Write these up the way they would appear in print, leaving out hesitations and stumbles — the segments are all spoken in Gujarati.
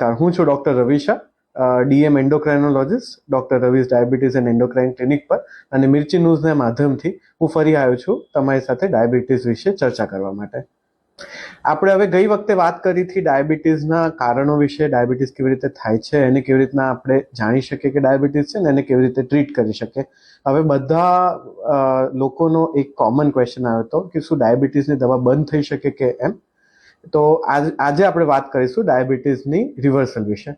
નમસ્કાર, હું છું doctor Ravi Shah, DM endocrinologist, doctor Ravi's diabetes and endocrine clinic પર, અને મિર્ચી ન્યૂઝના માધ્યમથી હું ફરી આવ્યો છું તમારી સાથે ડાયાબિટીસ વિશે ચર્ચા કરવા માટે. આપણે હવે ગઈ વખતે વાત કરી હતી ડાયાબિટીસના કારણો વિશે, ડાયાબિટીસ કેવી રીતે થાય છે, એને કેવી રીતના આપણે જાણી શકીએ કે ડાયાબિટીસ છે ને એને કેવી રીતે ટ્રીટ કરી શકીએ. હવે બધા લોકોનો એક કોમન ક્વેશ્ચન આવ્યો હતો કે શું ડાયાબિટીસની દવા બંધ થઈ શકે કે એમ. તો આજે આપણે વાત કરીશું ડાયાબિટીસની રિવર્સલ વિશે.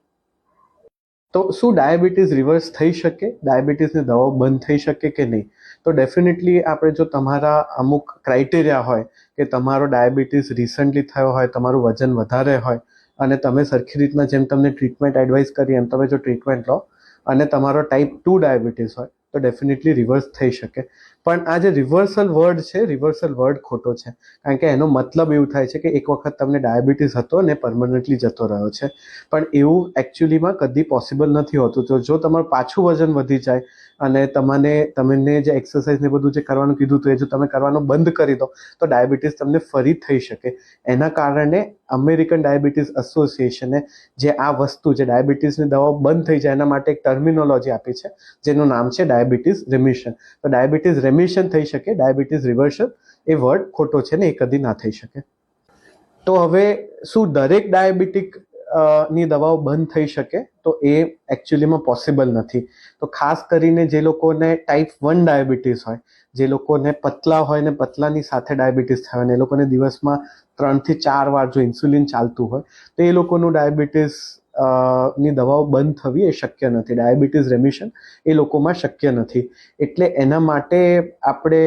તો શું ડાયાબિટીસ રિવર્સ થઈ શકે, ડાયાબિટીસની દવાઓ બંધ થઈ શકે કે નહીં? તો ડેફિનેટલી આપણે જો તમારા અમુક ક્રાઇટેરિયા હોય કે તમારો ડાયાબિટીસ રિસન્ટલી થયો હોય, તમારું વજન વધારે હોય અને તમે સરખી રીતના જેમ તમને ટ્રીટમેન્ટ એડવાઇસ કરી એમ તમે જો ટ્રીટમેન્ટ લો અને તમારો ટાઈપ 2 ડાયાબિટીસ હોય તો ડેફિનેટલી રિવર્સ થઈ શકે. પણ આ જે રિવર્સલ વર્ડ છે, રિવર્સલ વર્ડ ખોટો છે, કારણ કે એનો મતલબ એવું થાય છે કે એક વખત તમને ડાયાબિટીસ હતો ને પરમનન્ટલી જતો રહ્યો છે, પણ એવું એકચ્યુઅલીમાં કદી પોસિબલ નથી હોતું. તો જો તમારું પાછું વજન વધી જાય અને તમને જે એક્સરસાઇઝ ને બધું જે કરવાનું કીધું હતું એ જો તમે કરવાનું બંધ કરી દો તો ડાયાબિટીસ તમને ફરી થઈ શકે. એના કારણે અમેરિકન ડાયાબિટીસ એસોસિએશને જે આ વસ્તુ જે ડાયાબિટીસની દવાઓ બંધ થઈ જાય એના માટે એક ટર્મિનોલોજી આપી છે જેનું નામ છે ડાયાબિટીસ રેમિશન. તો ડાયાબિટીસ રેમિશન થઈ શકે, ડાયાબિટીસ રિવર્સલ એ વર્ડ ખોટો છે ને એ કદી ના થઈ શકે. તો હવે શું દરેક ડાયાબિટીક ની દવાઓ બંધ થઈ શકે? તો એ એકચ્યુઅલીમાં પોસિબલ નથી. તો ખાસ કરીને જે લોકોને ટાઈપ 1 ડાયાબિટીસ હોય, જે લોકોને પતલા હોય ને પતલાની સાથે ડાયાબિટીસ થાય ને એ લોકોને દિવસમાં 3 થી 4 વાર જો ઇન્સ્યુલિન ચાલતું હોય તો એ લોકોનું ડાયાબિટીસ ની દવાઓ બંધ થવી એ શક્ય નથી. ડાયાબિટીસ રેમિશન એ લોકોમાં શક્ય નથી. એટલે એના માટે આપણે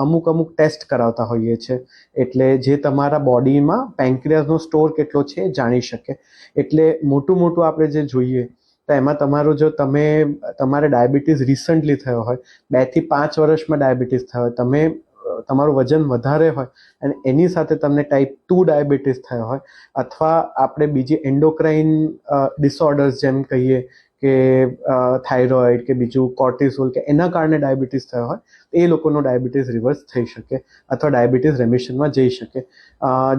અમુક ટેસ્ટ કરાવતા હોઈએ છીએ, એટલે જે તમારા બોડીમાં પેન્ક્રિયાસનો સ્ટોર કેટલો છે એ જાણી શકે. એટલે મોટું આપણે જે જોઈએ તો એમાં તમારે ડાયાબિટીસ રિસન્ટલી થયો હોય, 2 થી 5 વર્ષમાં ડાયાબિટીસ થયો હોય, તમારું વજન વધારે હોય અને એની સાથે તમને ટાઈપ 2 ડાયાબિટીસ થયો હોય, અથવા આપણે બીજી એન્ડોક્રાઇન ડિસઓર્ડર્સ જેમ કહીએ કે થાઇરોઇડ કે બીજું કોર્ટિસોલ કે એના કારણે ડાયાબિટીસ થયો હોય તો એ લોકોનો ડાયાબિટીસ રિવર્સ થઈ શકે અથવા ડાયાબિટીસ રેમિશનમાં જઈ શકે.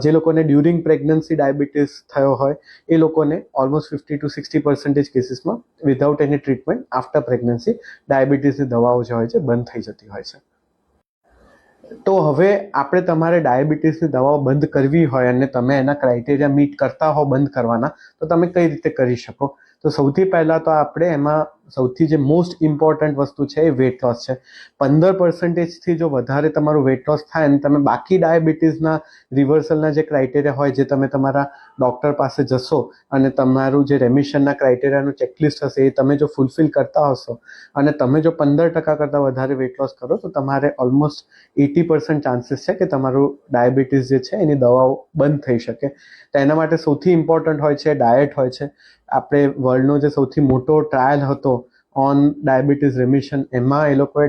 જે લોકોને ડ્યુરિંગ પ્રેગ્નન્સી ડાયાબિટીસ થયો હોય એ લોકોને ઓલમોસ્ટ 50 to 60% કેસીસમાં without any treatment after pregnancy ડાયાબિટીસની દવાઓ જે હોય છે બંધ થઈ જતી હોય છે. તો હવે તમારે ડાયાબિટીસની દવાઓ બંધ કરવી હોય અને તમે એના ક્રાઇટેરિયા મીટ કરતા હો બંધ કરવાના, તો તમે કઈ રીતે કરી શકો? તો સૌથી પહેલાં તો આપણે એમાં સૌથી જે મોસ્ટ ઇમ્પોર્ટન્ટ વસ્તુ છે એ વેટ લોસ છે. 15%થી જો વધારે તમારું વેટ લોસ થાય અને તમે બાકી ડાયાબિટીસના રિવર્સલના જે ક્રાઇટેરિયા હોય જે તમે તમારા ડૉક્ટર પાસે જશો અને તમારું જે રેમિશનના ક્રાઇટેરિયાનું ચેકલિસ્ટ હશે એ તમે જો ફૂલફિલ કરતા હશો અને તમે જો 15% કરતાં વધારે વેટ લોસ કરો તો તમારે ઓલમોસ્ટ 80% ચાન્સીસ છે કે તમારું ડાયાબિટીસ જે છે એની દવાઓ બંધ થઈ શકે. તો એના માટે સૌથી ઇમ્પોર્ટન્ટ હોય છે ડાયટ હોય છે. આપણે વર્લ્ડનો જે સૌથી મોટો ટ્રાયલ હતો ઓન ડાયાબિટીસ રેમિશન, એમાં એ લોકોએ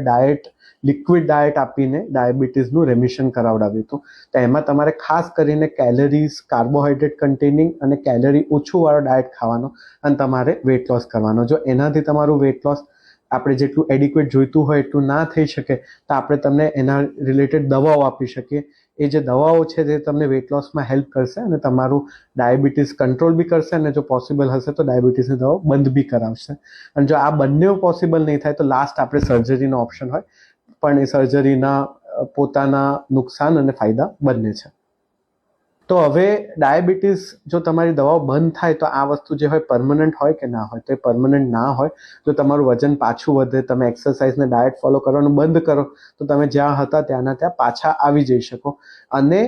લિક્વિડ ડાયટ આપીને ડાયાબિટીસનું રેમિશન કરાવડાવ્યું હતું. તો એમાં તમારે ખાસ કરીને કેલરીઝ, કાર્બોહાઈડ્રેટ કન્ટેનિંગ અને કેલરી ઓછુંવાળો ડાયટ ખાવાનો અને તમારે વેટ લોસ કરવાનો. જો એનાથી તમારું વેટ લોસ આપણે જેટલું એડિક્વેટ જોઈતું હોય એટલું ના થઈ શકે તો આપણે તમને એના રિલેટેડ દવાઓ આપી શકીએ. એ જે દવાઓ છે તે તમને વેટ લોસમાં હેલ્પ કરશે અને તમારું ડાયાબિટીસ કંટ્રોલ બી કરશે અને જો પોસિબલ હશે તો ડાયાબિટીસની દવાઓ બંધ બી કરાવશે. અને જો આ બંને પોસિબલ નહીં થાય તો લાસ્ટ આપણે સર્જરીનો ઓપ્શન હોય, પણ એ સર્જરીના પોતાના નુકસાન અને ફાયદા બંને છે. તો હવે ડાયાબિટીસ જો તમારી દવાઓ બંધ થાય તો આ વસ્તુ જે હોય પરમનન્ટ હોય કે ના હોય? તો એ પરમનન્ટ ના હોય. જો તમારું વજન પાછું વધે, તમે એક્સરસાઇઝ ને ડાયટ ફોલો કરવાનું બંધ કરો તો તમે જ્યાં હતા ત્યાં પાછા આવી જઈ શકો. અને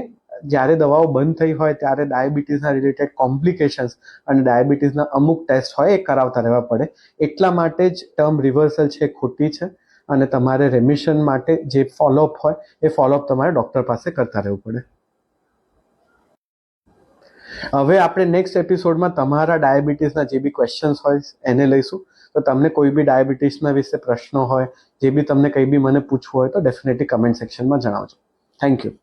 જ્યારે દવાઓ બંધ થઈ હોય ત્યારે ડાયાબિટીસના રિલેટેડ કોમ્પ્લિકેશન્સ અને ડાયાબિટીસના અમુક ટેસ્ટ હોય એ કરાવતા રહેવા પડે. એટલા માટે જ ટર્મ રિવર્સલ છે ખોટી છે અને તમારે રેમિશન માટે જે ફોલોઅપ હોય એ ફોલોઅપ તમારે ડૉક્ટર પાસે કરતા રહેવું પડે. હવે આપણે નેક્સ્ટ એપિસોડમાં તમારા ડાયાબિટીસના જે બી ક્વેશ્ચન્સ હોય એને લઈશું. તો તમને કોઈ બી ડાયાબિટીસના વિશે પ્રશ્નો હોય, જે બી તમને કંઈ બી મને પૂછવું હોય તો ડેફિનેટલી કમેન્ટ સેક્શનમાં જણાવજો. Thank you.